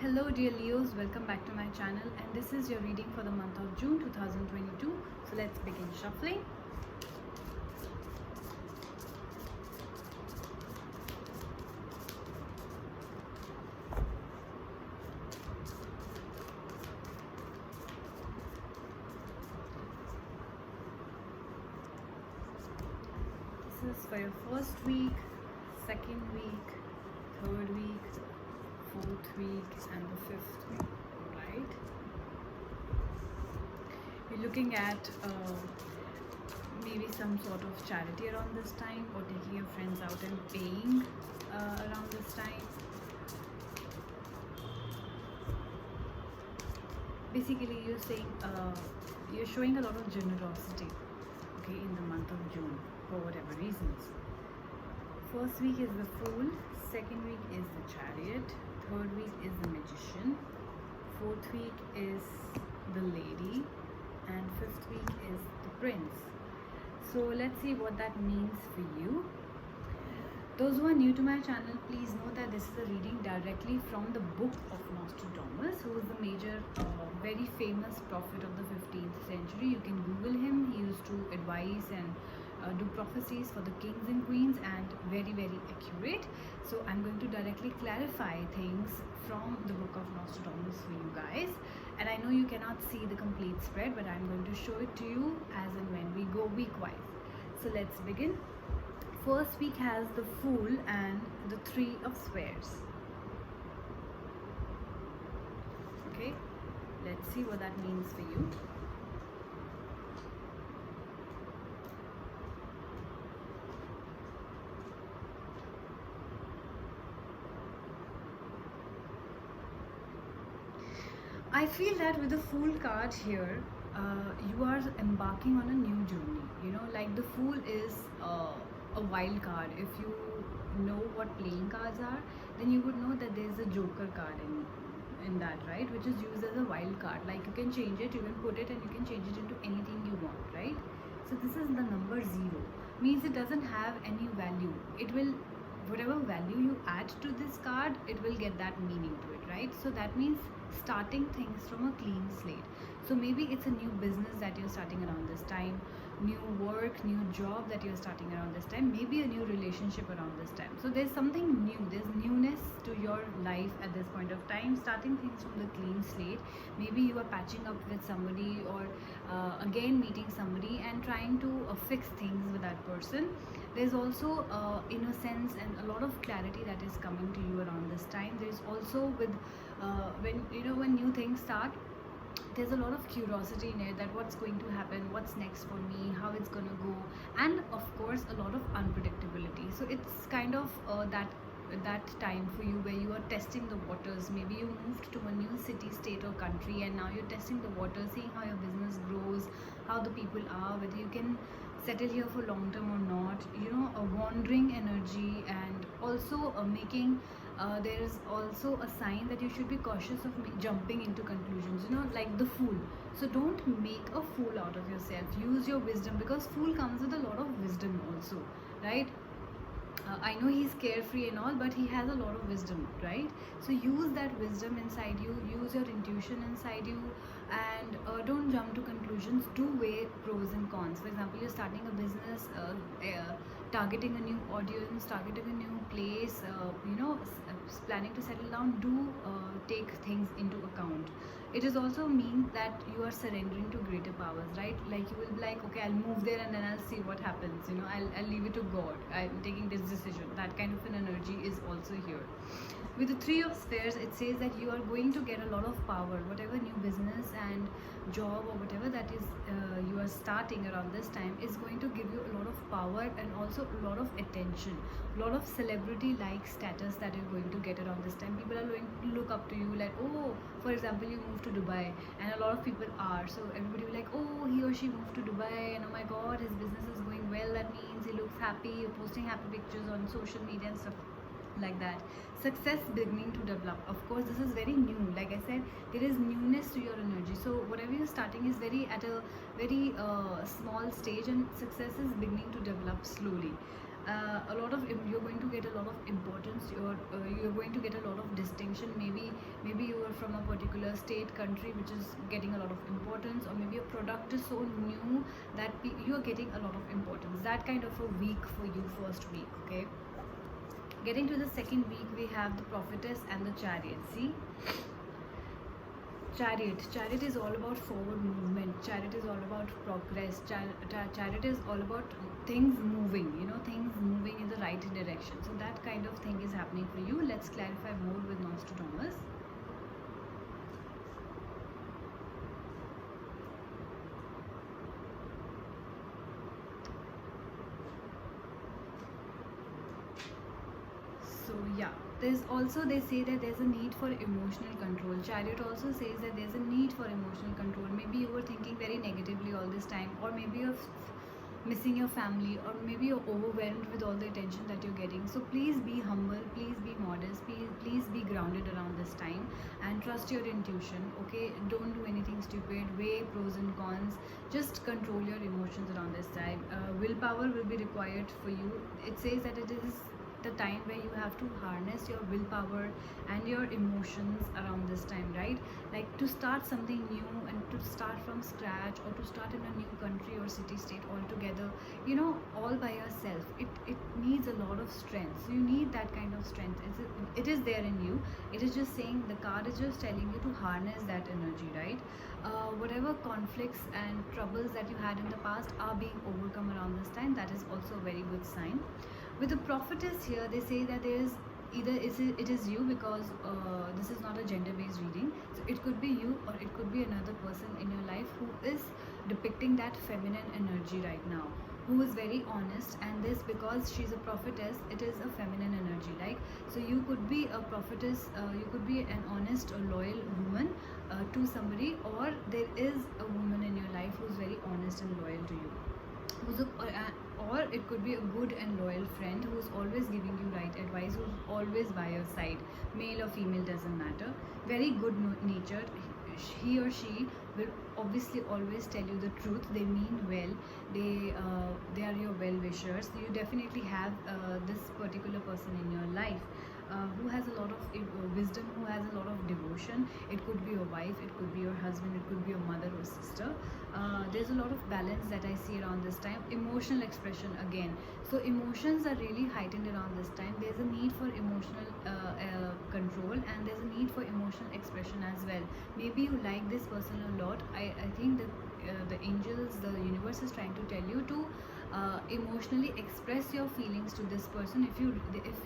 Hello dear Leos, welcome back to my channel, and this is your reading for the month of June 2022. So let's begin shuffling. This is for your first week, second week, third week, fourth week and the fifth week. Alright, you're looking at maybe some sort of charity around this time, or taking your friends out and paying around this time. Basically you're saying you're showing a lot of generosity, okay, in the month of June for whatever reasons. First week is the Fool, second week is the Chariot, third week is the Magician, fourth week is the Lady, and fifth week is the Prince. So let's see what that means for you. Those who are new to my channel, please know that this is a reading directly from the book of Nostradamus, who is the major, very famous prophet of the 15th century. You can Google him. He used to advise and do prophecies for the kings and queens, and very accurate. So I'm going to directly clarify things from the book of Nostradamus for you guys. And I know you cannot see the complete spread, but I'm going to show it to you as and when we go week-wise. So let's begin. First week has the Fool and the Three of Swords. Okay, let's see what that means for you. I feel that with the Fool card here, you are embarking on a new journey. You know, like the Fool is a wild card. If you know what playing cards are, then you would know that there's a Joker card in that, right? Which is used as a wild card. Like you can change it, you can put it, and you can change it into anything you want, right? So this is the number 0. Means it doesn't have any value. It will, whatever value you add to this card, it will get that meaning to it, right? So that means starting things from a clean slate. So maybe it's a new business that you're starting around this time, new work, new job that you're starting around this time, maybe a new relationship around this time. So there's something new, there's newness to your life at this point of time, starting things from the clean slate. Maybe you are patching up with somebody, or again meeting somebody and trying to fix things with that person. There's also innocence and a lot of clarity that is coming to you around this time. There's also with when new things start, there's a lot of curiosity in it, that what's going to happen, what's next for me, how it's going to go, and of course a lot of unpredictability. So it's kind of that time for you where you are testing the waters. Maybe you moved to a new city, state or country, and now you're testing the waters, seeing how your business grows, how the people are, whether you can settle here for long term or not. You know, a wandering energy, and also making there is also a sign that you should be cautious of jumping into conclusions, you know, like the Fool. So don't make a fool out of yourself. Use your wisdom, because Fool comes with a lot of wisdom also, right? I know he's carefree and all, but he has a lot of wisdom, right? So use that wisdom inside you, use your intuition inside you, and don't jump to conclusions. Do weigh pros and cons. For example, you're starting a business, targeting a new audience, targeting a new place, planning to settle down. Do take things into account. It is also mean that you are surrendering to greater powers, right? Like you will be like, okay, I'll move there and then I'll see what happens, you know, I'll leave it to God, I'm taking this decision. That kind of an energy is also here. With the Three of Spheres, it says that you are going to get a lot of power. Whatever new business and job or whatever that is you are starting around this time is going to give you a lot of power, and also a lot of attention, a lot of celebrity like status that you're going to get around this time. People are going to look up to you, like, oh, for example, you moved to Dubai, and a lot of people are, so everybody will be like, oh, he or she moved to Dubai, and oh my god, his business is going well, that means he looks happy. You're posting happy pictures on social media and stuff like that. Success beginning to develop. Of course, this is very new. Like I said, there is newness to your energy. So whatever you're starting is very at a very small stage, and success is beginning to develop slowly. A lot of you're going to get a lot of importance. You're going to get a lot of distinction. Maybe from a particular state, country which is getting a lot of importance, or maybe a product is so new that you are getting a lot of importance. That kind of a week for you, first week. Okay, getting to the second week, we have the prophetess and the chariot. See, chariot is all about forward movement. Chariot is all about progress. Chariot is all about things moving, things moving in the right direction. So that kind of thing is happening for you. Let's clarify more with Nostradamus. So yeah, there's also, they say that there's a need for emotional control. Chariot also says that there's a need for emotional control. Maybe you were thinking very negatively all this time, or maybe you're missing your family, or maybe you're overwhelmed with all the attention that you're getting. So please be humble, please be modest, please be grounded around this time, and trust your intuition. Okay, don't do anything stupid, weigh pros and cons, just control your emotions around this time. Willpower will be required for you. It says that it is the time where you have to harness your willpower and your emotions around this time, right? Like to start something new and to start from scratch, or to start in a new country or city state altogether, all by yourself, it needs a lot of strength. So you need that kind of strength. It is there in you. It is just saying, the card is just telling you to harness that energy, right? Whatever conflicts and troubles that you had in the past are being overcome around this time. That is also a very good sign. With the prophetess here, they say that there is either it is you, because this is not a gender-based reading. So it could be you, or it could be another person in your life who is depicting that feminine energy right now, who is very honest. And this, because she's a prophetess, it is a feminine energy, like, so you could be a prophetess, you could be an honest or loyal woman to somebody, or there is a woman in your life who's very honest and loyal to you, or it could be a good and loyal friend who's always giving you right advice, who's always by your side, male or female, doesn't matter. Very good natured. He or she will obviously always tell you the truth. They mean well. They are your well wishers. You definitely have this particular person in your life who has a lot of wisdom, who has a lot of devotion. It could be your wife, it could be your husband, it could be your mother or sister. There's a lot of balance that I see around this time. Emotional expression again. So emotions are really heightened around this time. There's a need for emotional control, and there's a need for emotional expression as well. Maybe you like this person a lot. I think that the angels, the universe is trying to tell you to emotionally express your feelings to this person. If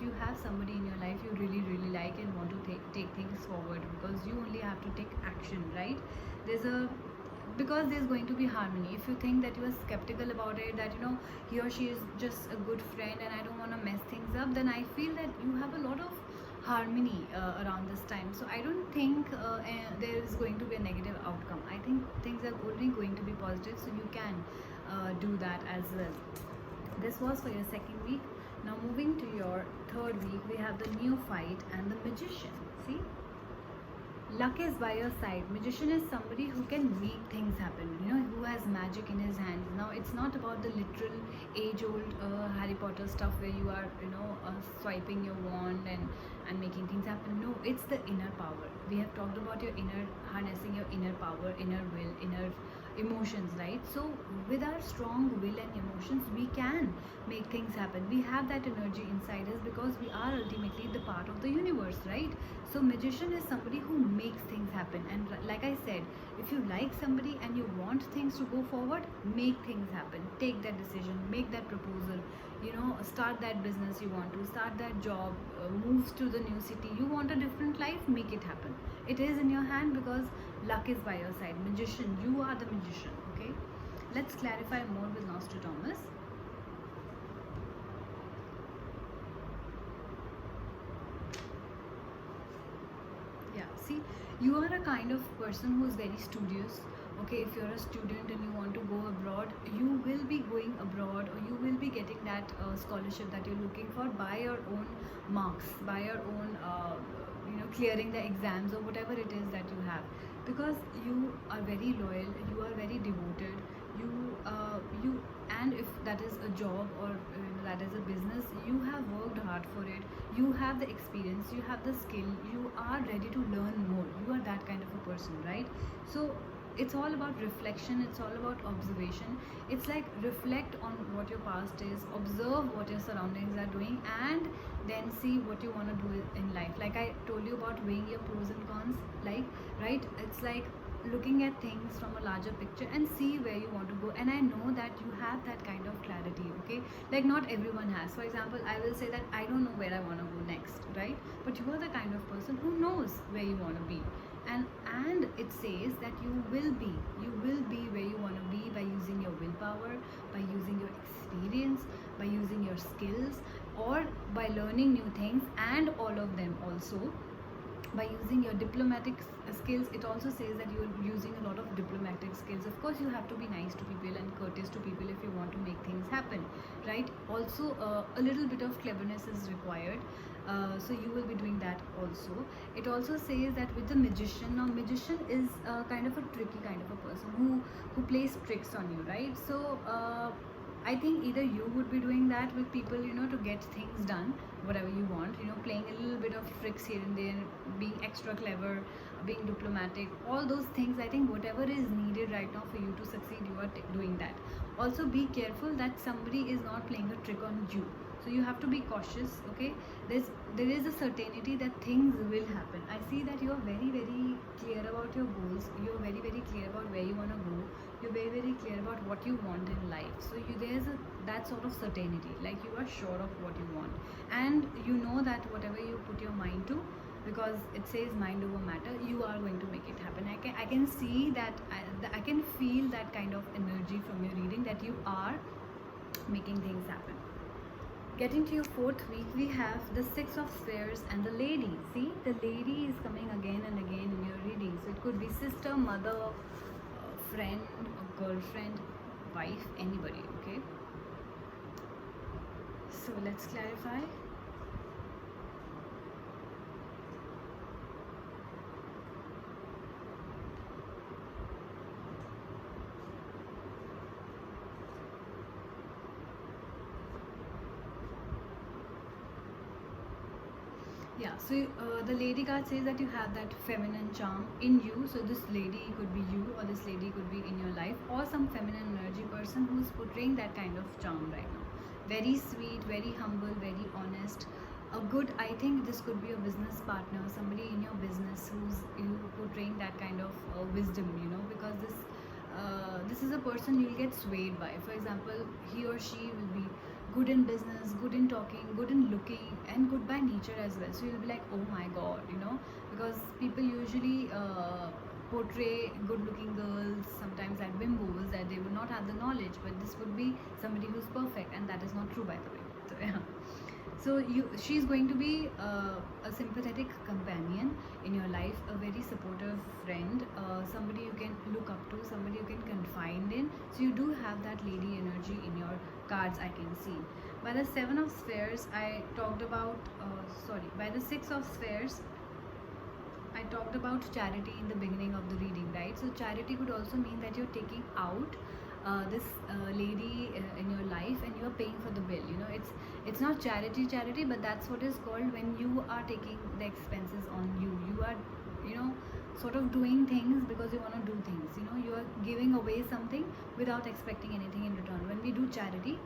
you have somebody in your life you really like and want to take things forward, because you only have to take action, right? Because there's going to be harmony. If you think that you are skeptical about it, that he or she is just a good friend and I don't want to mess things up, then I feel that you have a lot of harmony around this time. So I don't think there is going to be a negative outcome. I think things are only going to be positive, so you can do that as well. This was for your second week. Now moving to your third week, we have the neophyte and the magician. See, luck is by your side. Magician is somebody who can make things happen, who has magic in his hands. Now it's not about the literal age-old Harry Potter stuff where you are swiping your wand and making things happen. No, it's the inner power. We have talked about your inner, harnessing your inner power, inner will, inner emotions, right? So with our strong will and emotions, we can make things happen. We have that energy inside us because we are ultimately the part of the universe, right? So magician is somebody who makes things happen. And like I said, if you like somebody and you want things to go forward, make things happen. Take that decision, make that proposal, start that business you want to, start that job, move to the new city, you want a different life, make it happen. It is in your hand because luck is by your side. Magician, you are the magician, okay? Let's clarify more with Nostradamus. Yeah, see, you are a kind of person who is very studious. Okay, if you're a student and you want to go abroad, you will be going abroad, or you will be getting that scholarship that you're looking for by your own marks, by your own clearing the exams or whatever it is that you have, because you are very loyal, you are very devoted, you and if that is a job or that is a business, you have worked hard for it, you have the experience, you have the skill, you are ready to learn more, you are that person, right? So it's all about reflection, it's all about observation. It's like reflect on what your past is, observe what your surroundings are doing, and then see what you want to do in life. Like I told you about weighing your pros and cons, like, right? It's like looking at things from a larger picture and see where you want to go. And I know that you have that kind of clarity, okay? Like not everyone has. For example, I will say that I don't know where I want to go next, right? But you are the kind of person who knows where you want to be. And it says that you will be where you want to be by using your willpower, by using your experience, by using your skills, or by learning new things, and all of them also by using your diplomatic skills. It also says that you're using a lot of diplomatic skills. Of course, you have to be nice to people and courteous to people if you want to make things happen, right? Also, a little bit of cleverness is required, so you will be doing that also. It also says that with the magician, now magician is kind of a tricky kind of a person who plays tricks on you, right? So I think either you would be doing that with people, to get things done, whatever you want, playing a little bit of tricks here and there, being extra clever, being diplomatic, all those things. I think whatever is needed right now for you to succeed, you are doing that. Also, be careful that somebody is not playing a trick on you. So you have to be cautious, okay? There is a certainty that things will happen. I see that you are very, very clear about your goals. You are very, very clear about where you want to go. You're very, very clear about what you want in life. So there's that sort of certainty, like you are sure of what you want, and you know that whatever you put your mind to, because it says mind over matter, you are going to make it happen. I can see that, I can feel that kind of energy from your reading, that you are making things happen. Getting to your fourth week, we have the Six of Spheres and the Lady. See, the Lady is coming again and again in your reading. So it could be sister, mother, friend, girlfriend, wife, anybody, okay? So let's clarify. Yeah, so the lady card says that you have that feminine charm in you. So this lady could be you, or this lady could be in your life, or some feminine energy person who's portraying that kind of charm right now. Very sweet, very humble, very honest. A good, I think this could be a business partner, somebody in your business who's portraying that kind of wisdom, because this is a person you'll get swayed by. For example, he or she will be good in business, good in talking, good in looking, and good by nature as well. So you'll be like, oh my god, because people usually portray good looking girls sometimes at bimbos, that they will not have the knowledge, but this would be somebody who's perfect, and that is not true, by the way. So yeah. So she's going to be a sympathetic companion in your life, a very supportive friend, somebody you can look up to, somebody you can confide in. So you do have that lady energy in your cards, I can see. By the Seven of Spheres, I talked about, by the Six of Spheres, I talked about charity in the beginning of the reading, right? So charity could also mean that you're taking out this lady in your life, and you are paying for the bill. It's not charity, but that's what is called when you are taking the expenses on you. You are, sort of doing things because you want to do things. You are giving away something without expecting anything in return. When we do charity,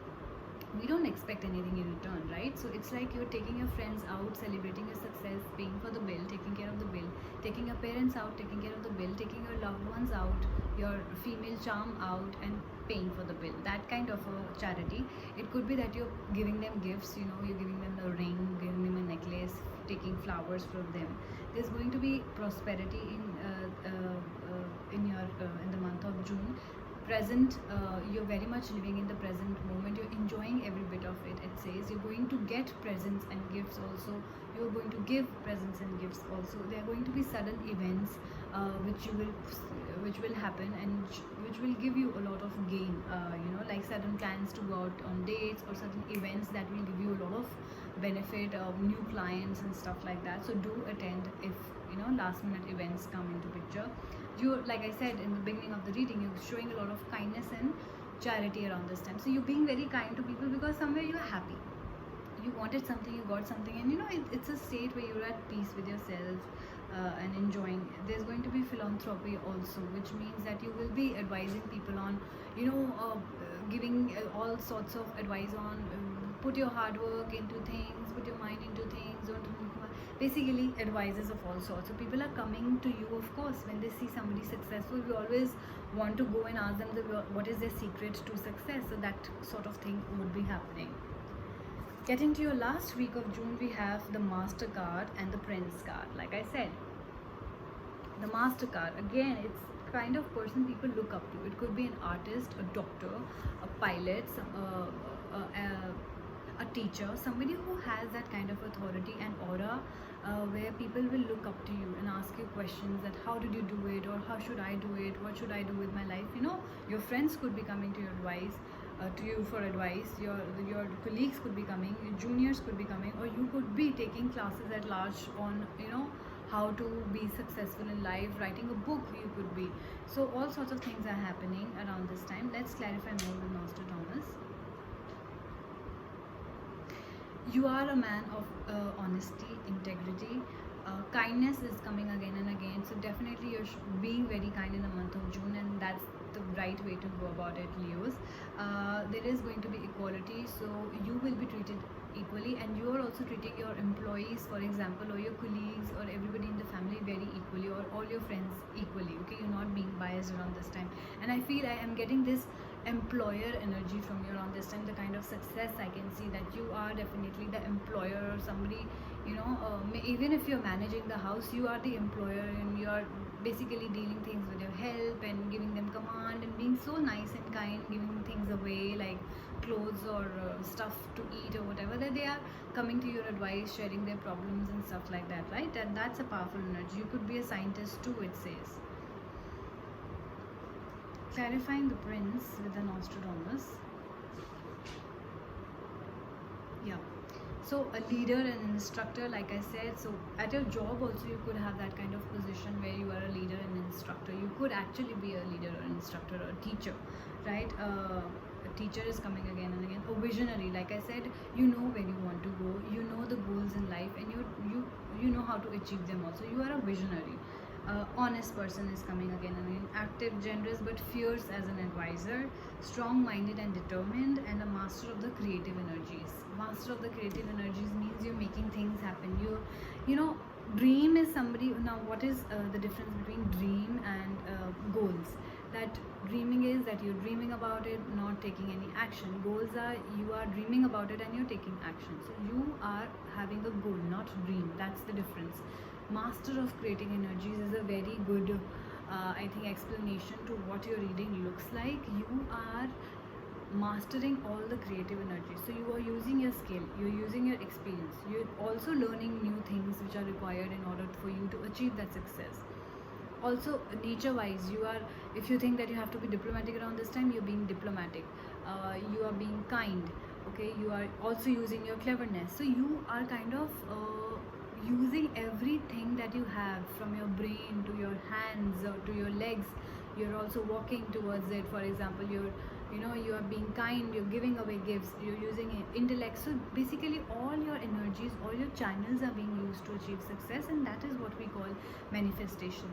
we don't expect anything in return, right? So it's like you're taking your friends out, celebrating your success, paying for the bill, taking care of the bill, taking your parents out, taking care of the bill, taking your loved ones out, your female charm out, and paying for the bill. That kind of a charity. It could be that you're giving them gifts, you're giving them a ring, giving them a necklace, taking flowers from them. There's going to be prosperity in the month of June. Present, you're very much living in the present moment, you're enjoying every bit of it. It says you're going to get presents and gifts also, you're going to give presents and gifts also. There are going to be sudden events which will happen, and which will give you a lot of gain, like sudden plans to go out on dates, or sudden events that will give you a lot of benefit of new clients and stuff like that. So do attend if last minute events come into picture. You, like I said in the beginning of the reading, you're showing a lot of kindness and charity around this time. So you're being very kind to people because somewhere you're happy, you wanted something, you got something, and it's a state where you're at peace with yourself. and enjoying. There's going to be philanthropy also, which means that you will be advising people on, giving all sorts of advice on put your hard work into things, put your mind into things, don't basically advices of all sorts. So people are coming to you, of course, when they see somebody successful. We always want to go and ask them what is their secret to success. So that sort of thing would be happening. Getting to your last week of June, we have the Master card and the Prince card. Like I said, the Master card, again, it's kind of person people look up to. It could be an artist, a doctor, a pilot, a teacher, somebody who has that kind of authority and aura, where people will look up to you and ask you questions that how did you do it, or how should I do it, what should I do with my life. Your friends could be coming to your advice, to you for advice. Your colleagues could be coming, your juniors could be coming, or you could be taking classes at large on how to be successful in life, writing a book you could be. So all sorts of things are happening around this time. Let's clarify more with Nostradamus. You are a man of honesty, integrity, kindness is coming again and again. So definitely you're being very kind in the month of June, and that's the right way to go about it, Leos. There is going to be equality, so you will be treated equally, and you are also treating your employees, for example, or your colleagues, or everybody in the family very equally, or all your friends equally. Okay, you're not being biased around this time. And I feel I am getting this employer energy from you around this time. The kind of success I can see, that you are definitely the employer, or somebody, even if you're managing the house, you are the employer, and you are basically dealing things with your help and giving them command and being so nice and kind, giving things away like clothes or stuff to eat or whatever, that they are coming to your advice, sharing their problems and stuff like that, right? And that's a powerful energy. You could be a scientist too, it says. Clarifying the Prince with the Nostradamus. Yeah. So a leader and an instructor, like I said. So at your job also you could have that kind of position where you are a leader and an instructor. You could actually be a leader or an instructor or a teacher, right? A teacher is coming again and again. A visionary, like I said, you know where you want to go, you know the goals in life, and you know how to achieve them also. You are a visionary. Honest person is coming again and again. Active, generous, but fierce as an advisor. Strong-minded and determined, and a master of the creative energies. Master of the creative energies means you're making things happen. Dream is somebody. Now, what is the difference between dream and goals? That dreaming is that you're dreaming about it, not taking any action. Goals are you are dreaming about it and you're taking action. So you are having a goal, not dream. That's the difference. Master of creating energies is a very good I think explanation to what your reading looks like. You are mastering all the creative energies. So you are using your skill, you're using your experience, you're also learning new things which are required in order for you to achieve that success. Also, nature wise, if you think that you have to be diplomatic around this time, you're being diplomatic. You are being kind. Okay, you are also using your cleverness. So you are kind of using everything that you have, from your brain to your hands or to your legs. You're also walking towards it. For example, you are being kind, you're giving away gifts, you're using intellect. So basically all your energies, all your channels are being used to achieve success, and that is what we call manifestation.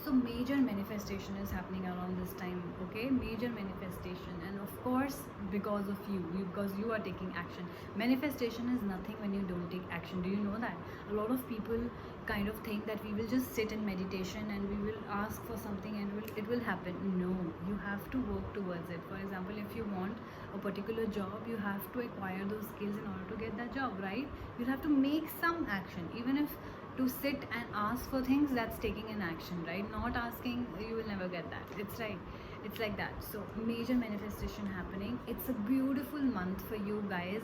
So major manifestation is happening around this time. Okay, major manifestation, and of course because of because you are taking action. Manifestation is nothing when you don't take action. Do you know that? A lot of people kind of think that we will just sit in meditation and we will ask for something and it will happen. No, you have to work towards it. For example, if you want a particular job, you have to acquire those skills in order to get that job, right? You have to make some action. Even if to sit and ask for things, that's taking an action, right? Not asking, you will never get that. It's right, it's like that. So major manifestation happening. It's a beautiful month for you guys.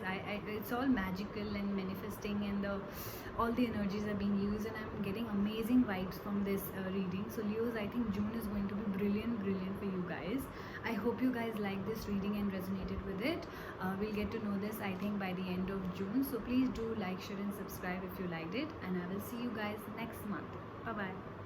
It's all magical and manifesting, and all the energies are being used, and I'm getting amazing vibes from this reading. So Leos, I think June is going to be brilliant for you guys. I hope you guys like this reading and resonated with it. We'll get to know this, I think, by the end of June. So please do like, share and subscribe if you liked it, and I will see you guys next month. Bye bye.